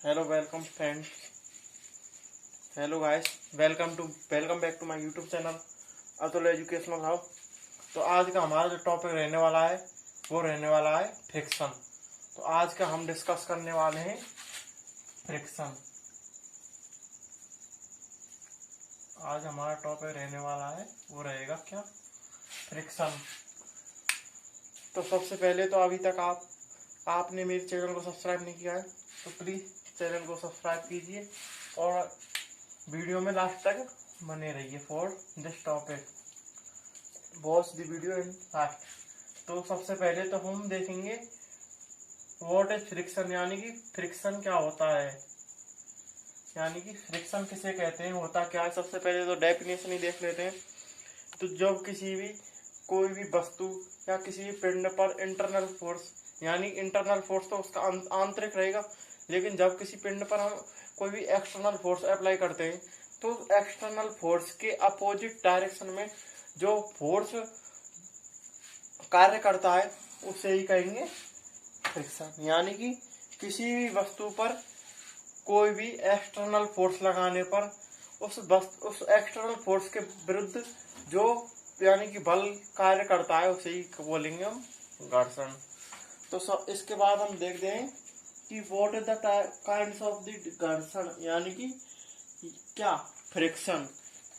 Hello welcome friends. Hello guys, welcome back to my YouTube channel Atul educational house. तो आज का हमारा जो टॉपिक रहने वाला है वो रहने वाला है फ्रिक्शन। तो आज का हम डिस्कस करने वाले हैं फ्रिक्शन। आज हमारा टॉपिक रहने वाला है वो रहेगा क्या, फ्रिक्शन। तो सबसे पहले तो अभी तक आपने मेरे चैनल को सब्सक्राइब नहीं किया है तो प्लीज़ चैनल को सब्सक्राइब कीजिए और वीडियो में लास्ट तक बने रहिए for this topic, watch the video in last. तो सबसे पहले तो हम देखेंगे व्हाट इज फ्रिक्शन, यानी कि फ्रिक्शन क्या होता है, यानी कि फ्रिक्शन किसे कहते हैं, होता क्या है। सबसे पहले तो डेफिनेशन ही देख लेते हैं। तो जब कोई भी वस्तु या किसी भी पिंड पर इंटरनल फोर्स, यानी इंटरनल फोर्स तो उसका आंतरिक रहेगा, लेकिन जब किसी पिंड पर हम कोई भी एक्सटर्नल फोर्स अप्लाई करते हैं तो एक्सटर्नल फोर्स के अपोजिट डायरेक्शन में जो फोर्स कार्य करता है उसे ही कहेंगे फ्रिक्शन। यानी कि किसी भी वस्तु पर कोई भी एक्सटर्नल फोर्स लगाने पर उस एक्सटर्नल फोर्स के विरुद्ध जो यानी कि बल कार्य करता है उसे ही बोलेंगे हम घर्षण। तो इसके बाद हम देखते हैं कि what is the kinds of the घर्षण, यानी कि क्या फ्रिक्शन।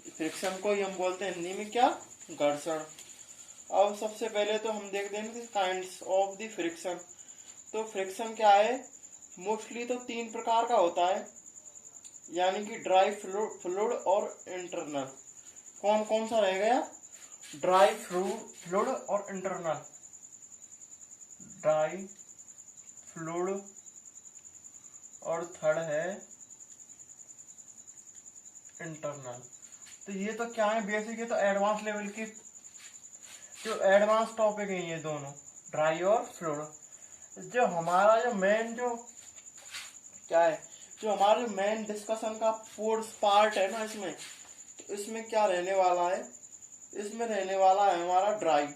फ्रिक्शन को ही हम बोलते हैं हिंदी में क्या, घर्षण। अब सबसे पहले तो हम देखते हैं काइंड्स ऑफ द फ्रिक्शन। तो फ्रिक्शन क्या है, मोस्टली तो 3 प्रकार का होता है, यानी कि ड्राई फ्लूइड और इंटरनल। कौन कौन सा रह गया, ड्राई फ्लूइड और इंटरनल। ड्राई फ्लूइड और थर्ड है इंटरनल। तो ये तो क्या है, बेसिक ये तो एडवांस लेवल की जो एडवांस टॉपिक है ये दोनों, ड्राई और फ्लूइड। जो हमारा जो मेन जो क्या है, जो हमारे मेन डिस्कशन का फोर्स पार्ट है ना, इसमें क्या रहने वाला है, इसमें रहने वाला है हमारा ड्राई।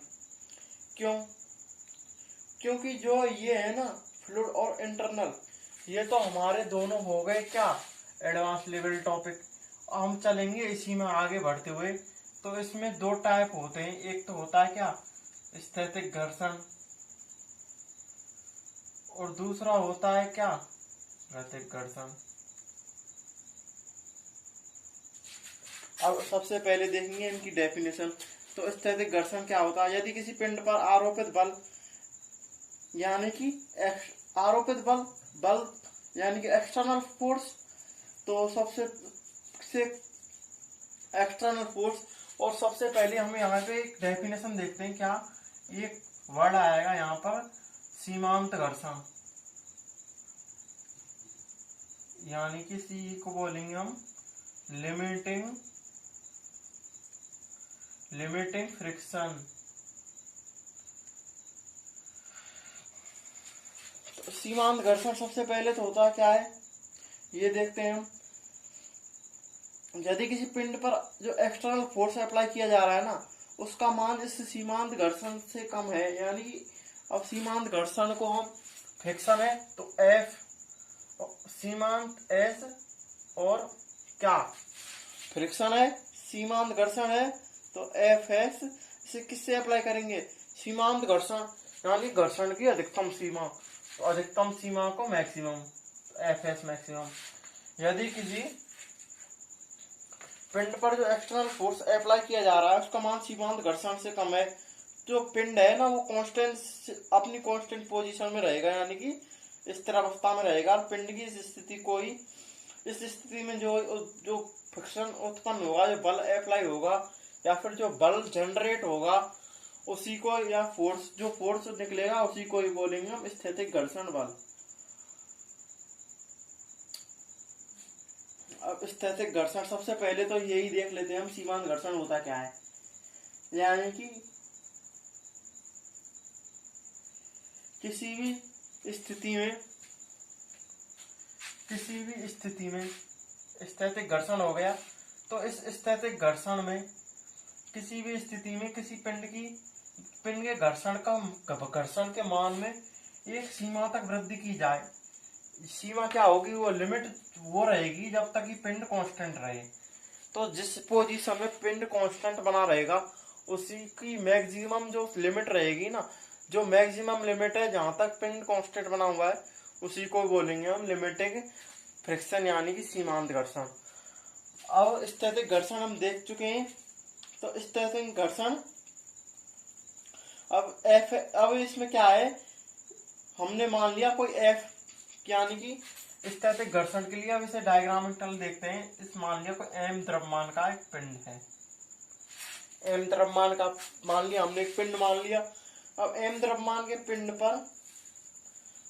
क्योंकि जो ये है ना फ्लूइड और इंटरनल, ये तो हमारे दोनों हो गए क्या, एडवांस लेवल टॉपिक। हम चलेंगे इसी में आगे बढ़ते हुए। तो इसमें 2 टाइप होते हैं, एक तो होता है क्या, स्थैतिक घर्षण, और दूसरा होता है क्या, गतिक घर्षण। अब सबसे पहले देखेंगे इनकी डेफिनेशन। तो स्थैतिक घर्षण क्या होता है, यदि किसी पिंड पर आरोपित बल, यानी कि आरोपित बल यानी कि एक्सटर्नल फोर्स, तो सबसे एक्सटर्नल फोर्स। और सबसे पहले हम यहाँ पे एक डेफिनेशन देखते हैं, क्या एक वर्ड आएगा यहाँ पर, सीमांत घर्षण, यानी कि सी को बोलेंगे हम लिमिटिंग फ्रिक्शन। तो सीमांत घर्षण सबसे पहले तो होता क्या है ये देखते हैं हम। यदि किसी पिंड पर जो एक्सटर्नल फोर्स अप्लाई किया जा रहा है ना, उसका मान इस सीमांत घर्षण से कम है, यानी कि अब सीमांत घर्षण को हम, फ्रिक्शन है तो एफ, सीमांत एस, और क्या फ्रिक्शन है, सीमांत घर्षण है तो एफ एस। इसे किससे अप्लाई करेंगे, सीमांत घर्षण यानी घर्षण की अधिकतम सीमा, तो अधिकतम सीमा को मैक्सिमम, एफ एस मैक्सिमम। यदि किसी पिंड पर जो एक्सटर्नल फोर्स अप्लाई किया जा रहा है उसका मान सीमांत घर्षण से कम है, जो पिंड है ना वो कांस्टेंट अपनी कांस्टेंट पोजीशन में रहेगा, यानी कि स्थिर अवस्था में रहेगा। पिंड की इस स्थिति में जो फ्रिक्शन उत्पन्न होगा, जो बल अप्लाई होगा या फिर जो बल जनरेट होगा उसी को, या जो फोर्स निकलेगा उसी को ही बोलेंगे हम स्थैतिक घर्षण बल। अब स्थैतिक घर्षण सबसे पहले तो यही देख लेते हैं हम, सीमांत घर्षण होता क्या है। यानी कि किसी भी स्थिति में स्थैतिक घर्षण हो गया, तो इस स्थैतिक घर्षण में किसी भी स्थिति में किसी पिंड के घर्षण के मान में एक सीमा तक वृद्धि की जाए, सीमा क्या होगी, वो लिमिट वो रहेगी जब तक कि पिंड कांस्टेंट रहे। तो जिस पोजीशन में पिंड कांस्टेंट बना रहेगा उसी की मैक्सिमम जो लिमिट रहेगी ना, जो मैक्सिमम लिमिट है जहां तक पिंड कांस्टेंट बना हुआ है उसी को बोलेंगे हम लिमिटिंग फ्रिक्शन यानी कि सीमांत घर्षण। अब स्थैतिक घर्षण हम देख चुके हैं। तो स्थैतिक घर्षण अब इसमें क्या है, हमने मान लिया कोई एफ यानी कि स्थैतिक घर्षण के लिए। अब इसे डायग्रामेटिकल देखते हैं। इस मान लिया कोई एम द्रव्यमान का एक पिंड है, एम द्रव्यमान का मान लिया हमने, एक पिंड मान लिया। अब एम द्रव्यमान के पिंड पर,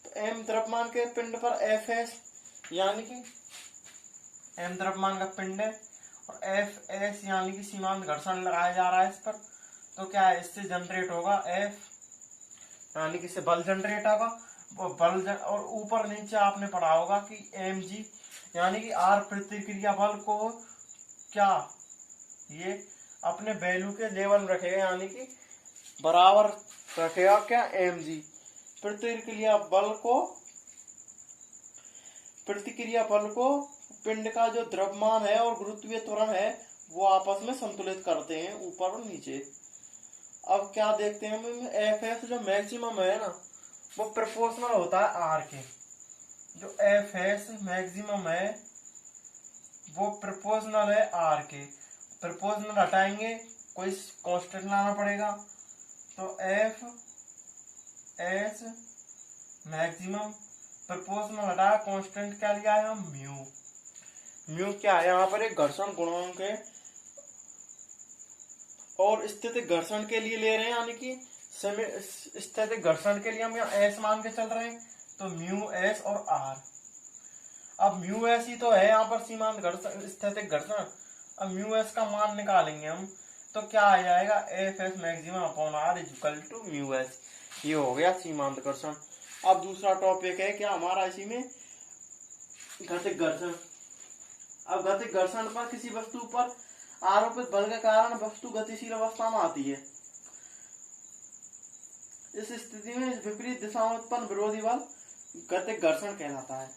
तो एम द्रव्यमान के पिंड पर एफ एस यानी कि एम द्रव्यमान का पिंड है और एफ एस यानी कि सीमांत घर्षण लगाया जा रहा है इस पर। तो क्या है, इससे जनरेट होगा एफ यानी कि इससे बल जनरेट होगा, वो बल और ऊपर नीचे आपने पढ़ा होगा कि एम जी यानी कि आर प्रतिक्रिया बल को क्या ये अपने वैल्यू के लेवल में रखेगा यानी कि बराबर रखेगा क्या, एम जी प्रतिक्रिया बल को पिंड का जो द्रव्यमान है और गुरुत्वीय त्वरण है वो आपस में संतुलित करते हैं ऊपर और नीचे। अब क्या देखते हैं हम, एफ एस जो मैक्सिमम है ना वो प्रोपोर्शनल होता है आर के। जो एफ एस मैक्सिमम है वो प्रोपोर्शनल है आर के। प्रोपोर्शनल हटाएंगे कोई कांस्टेंट लाना पड़ेगा। तो एफ एस मैक्सिमम प्रोपोर्शनल हटाया, कांस्टेंट क्या लिया है हम, म्यू। म्यू क्या है, यहाँ पर एक घर्षण गुणांक है और स्थितिक घर्षण के लिए ले रहे हैं यानी कि स्थितिक घर्षण के लिए हम यहाँ एस मान के चल रहे हैं। तो म्यू एस और आर। अब म्यू एस ही तो है यहाँ पर सीमांत घर्षण स्थितिक घर्षण। अब म्यू एस का मान निकालेंगे हम तो क्या आ जाएगा, F S maximum upon R is equal to mu S. ये हो गया सीमांत घर्षण। अब दूसरा टॉपिक है क्या हमारा इसी में, गतिक घर्षण। अब गतिक घर्षण पर किसी वस्तु पर आरोपित बल के कारण वस्तु गतिशील अवस्था में आती है। इस स्थिति में विपरीत दिशा में उत्पन्न विरोधी बल गतिक घर्षण कहलाता है।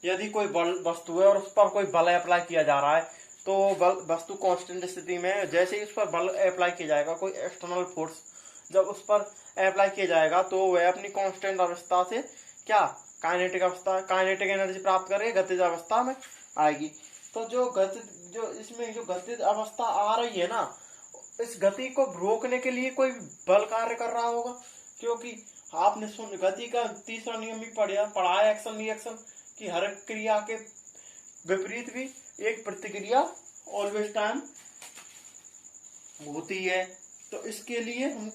यदि कोई बल वस्तु है और उस पर कोई बल अप्लाई किया जा रहा है तो बल वस्तु कांस्टेंट स्थिति में, जैसे ही उस पर बल अप्लाई किया जाएगा, कोई एक्सटर्नल फोर्स जब उस पर अप्लाई किया जाएगा तो वह अपनी कांस्टेंट अवस्था से क्या काइनेटिक एनर्जी प्राप्त करके गतिज अवस्था में आएगी। तो जो इसमें जो गतिज अवस्था आ रही है ना, इस गति को रोकने के लिए कोई बल कार्य कर रहा होगा, क्योंकि आपने गति का तीसरा नियम भी पढ़ा है, एक्शन रिएक्शन, कि हर क्रिया के विपरीत भी एक प्रतिक्रिया ऑलवेज टाइम होती है। तो इसके लिए हम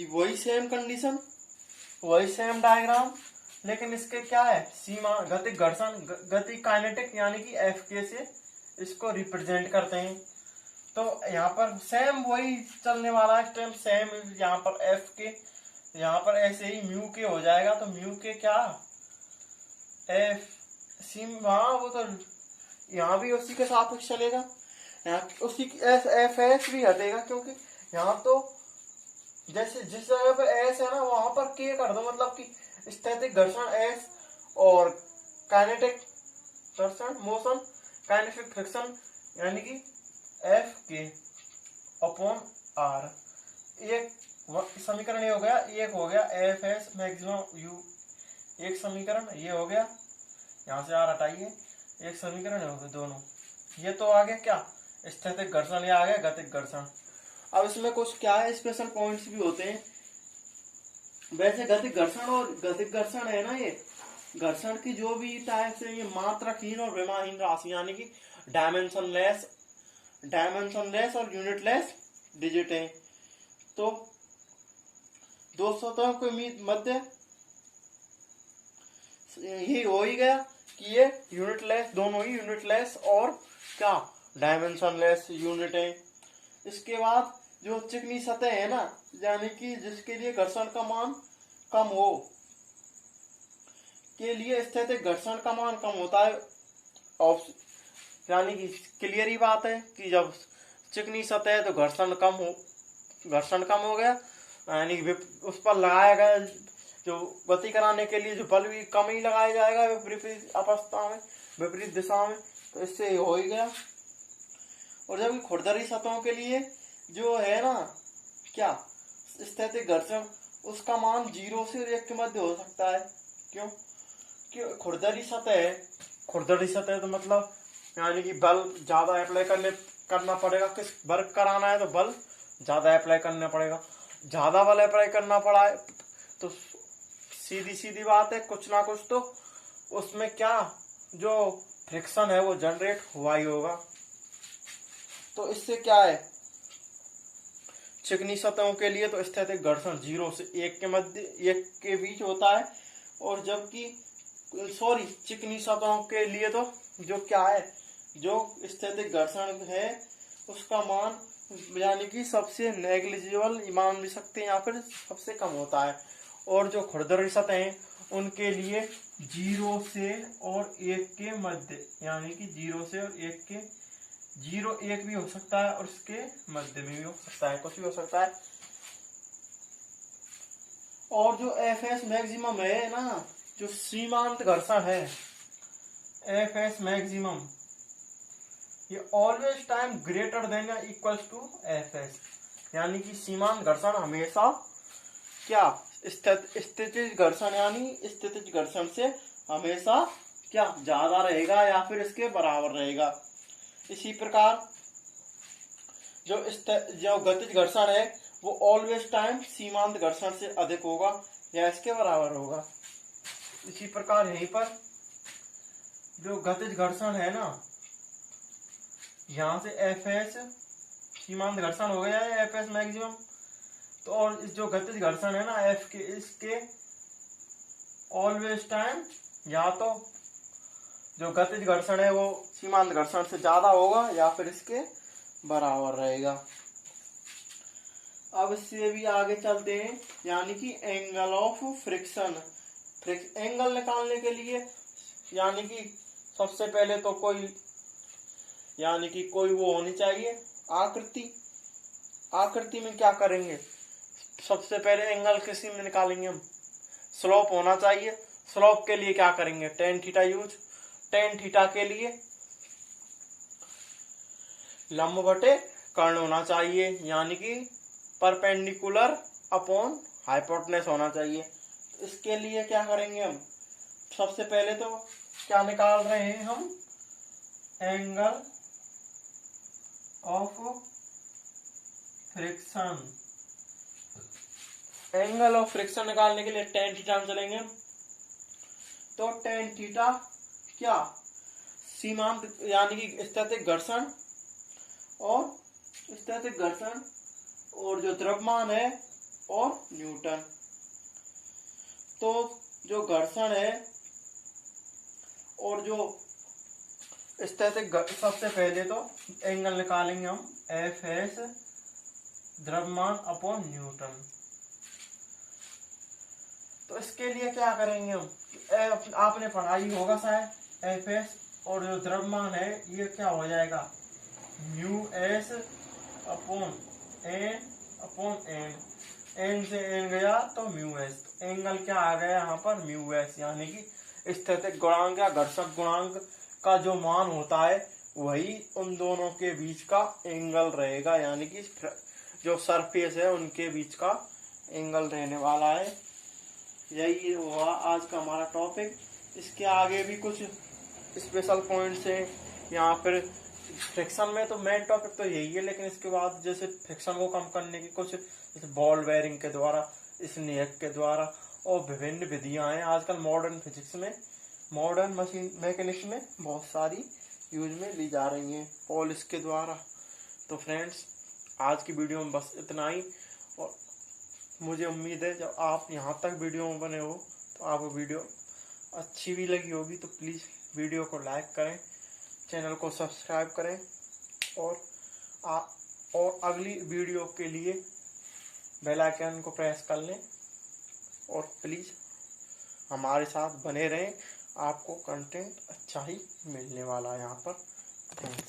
वही सेम कंडीशन, वही सेम डायग्राम, लेकिन इसके क्या है, सीमा गतिक घर्षण गति काइनेटिक यानी कि एफ के से इसको रिप्रेजेंट करते हैं। तो यहाँ पर सेम वही चलने वाला है स्टेम, सेम यहाँ पर एफ के, यहाँ पर ऐसे ही म्यू के हो जाएगा। तो म्यू के क्या एफ सीम, वहां वो तो यहाँ भी उसी के सापेक्ष चलेगा, यहाँ उसी एफ एस भी हटेगा, क्योंकि यहाँ तो जैसे जिस जगह पे एस है ना वहां पर के कर दो, मतलब कि स्थैतिक घर्षण एस और काइनेटिक घर्षण मोशन काइनेटिक फ्रिक्शन यानी कि एफ के अपॉन आर। एक समीकरण ये हो गया, एक हो गया एफ एस मैक्सिमम यू, एक समीकरण ये हो गया, यहाँ से आर हटाइए, एक समीकरण हो गए दोनों। ये तो आ गया क्या, स्थैतिक घर्षण, ये आ गया गतिक घर्षण। अब इसमें कुछ क्या है, स्पेशल पॉइंट्स भी होते हैं। वैसे गतिक घर्षण और गतिक घर्षण है ना, ये घर्षण की जो भी टाइप्स है ये मात्रहीन और विमाहीन राशि यानी कि डायमेंशनलेस और यूनिटलेस डिजिट है। तो 200 के मध्य यही हो ही गया कि ये यूनिटलेस, दोनों ही यूनिटलेस और क्या डायमेंशनलेस यूनिट है। इसके बाद जो चिकनी सतह है ना, यानी कि जिसके लिए घर्षण का मान कम हो, के लिए स्थैतिक घर्षण का मान कम होता है। यानी कि क्लियर ही बात है कि जब चिकनी सतह है तो घर्षण कम हो गया, यानी उस पर लगाया गया जो गति कराने के लिए जो बल भी कम ही लगाया जाएगा विपरीत अवस्था में, विपरीत दिशा में, तो इससे हो ही गया। और जब खुरदरी सतहों के लिए जो है ना क्या स्थैतिक घर्षण, उसका मान 0 से 1 के मध्य हो सकता है। क्यों? क्यों? खुरदरी सतह तो मतलब यानी कि बल ज्यादा अप्लाई करना पड़ेगा। किस वर्क कराना है तो बल ज्यादा अप्लाई करना पड़ेगा। ज्यादा बल अप्लाई करना पड़ा है तो सीधी बात है कुछ ना कुछ तो उसमें क्या जो फ्रिक्शन है वो जनरेट हुआ ही होगा। तो इससे क्या है, चिकनी सतहों के लिए तो स्थैतिक घर्षण 0 से 1 के मध्य 1 के बीच होता है। और जबकि चिकनी सतहों के लिए तो जो क्या है, जो स्थैतिक घर्षण है उसका मान यानी कि सबसे नेग्लिजिबल मान भी सकते हैं या फिर सबसे कम होता है। और जो खुरदरी सतह हैं उनके लिए 0 से और 1 के मध्य यानी कि 0 से और 1 के 0-1 भी हो सकता है और इसके मध्य में भी हो सकता है, कुछ भी हो सकता है। और जो एफएस मैक्सिमम है ना, जो सीमांत घर्षण है एफएस मैक्सिमम, ये ऑलवेज टाइम ग्रेटर देन या इक्वल्स टू एफएस, यानी कि सीमांत घर्षण हमेशा क्या स्थितिज घर्षण यानी स्थितिज घर्षण से हमेशा क्या ज्यादा रहेगा या फिर इसके बराबर रहेगा। इसी प्रकार जो गतिज घर्षण है वो ऑलवेज टाइम सीमांत घर्षण से अधिक होगा या इसके बराबर होगा। इसी प्रकार यहीं पर जो गतिज घर्षण है ना, यहां से एफएस सीमांत घर्षण हो गया है एफएस मैक्सिमम, तो और इस जो गतिज घर्षण है ना एफ के, इसके ऑलवेज टाइम या तो जो गतिज घर्षण है वो सीमांत घर्षण से ज्यादा होगा या फिर इसके बराबर रहेगा। अब इससे भी आगे चलते हैं, यानी कि एंगल ऑफ फ्रिक्शन। एंगल निकालने के लिए यानी कि सबसे पहले तो कोई वो होनी चाहिए आकृति में क्या करेंगे, सबसे पहले एंगल किसी में निकालेंगे हम, स्लोप होना चाहिए। स्लोप के लिए क्या करेंगे, tan theta use. Tan theta के लिए लंब बटे कर्ण होना चाहिए, यानी कि परपेंडिकुलर अपॉन हाइपोटेनस होना चाहिए। इसके लिए क्या करेंगे हम, सबसे पहले तो क्या निकाल रहे हैं हम, angle of friction. Angle of friction निकालने के लिए टेन थीटा में चलेंगे। तो टेन थीटा क्या सीमांत यानी कि स्थैतिक घर्षण और जो द्रव्यमान है और न्यूटन। तो जो घर्षण है और जो स्थैतिक, सबसे पहले तो एंगल निकालेंगे हम एफ एस द्रव्यमान अपॉन न्यूटन। तो इसके लिए क्या करेंगे हम, आपने पढ़ाई होगा शायद एफ एस और जो द्रव्यमान है ये क्या हो जाएगा, mu S upon N. N से एन गया तो म्यू एस। तो एंगल क्या आ गया यहाँ पर, म्यू एस, यानी कि स्थैतिक गुणांक या घर्षक गुणांक का जो मान होता है वही उन दोनों के बीच का एंगल रहेगा, यानी कि जो सरफेस है उनके बीच का एंगल रहने वाला है। यही हुआ आज का हमारा टॉपिक। इसके आगे भी कुछ स्पेशल पॉइंट्स हैं यहाँ पर। फ्रिक्शन में तो मेन टॉपिक तो यही है, लेकिन इसके बाद जैसे फ्रिक्शन को कम करने की कुछ जैसे बॉल बेयरिंग के द्वारा, स्नेक के द्वारा और विभिन्न विधियां हैं आजकल मॉडर्न फिजिक्स में, मॉडर्न मशीन मैकेनिक्स में बहुत सारी यूज में ली जा रही हैं पॉलिश के द्वारा। तो फ्रेंड्स आज की वीडियो में बस इतना ही, और मुझे उम्मीद है जब आप यहाँ तक वीडियो में बने हो तो आपको वीडियो अच्छी भी लगी होगी। तो प्लीज़ वीडियो को लाइक करें, चैनल को सब्सक्राइब करें और अगली वीडियो के लिए बेल आइकन को प्रेस कर लें और प्लीज़ हमारे साथ बने रहें, आपको कंटेंट अच्छा ही मिलने वाला है यहाँ पर। थैंक्स।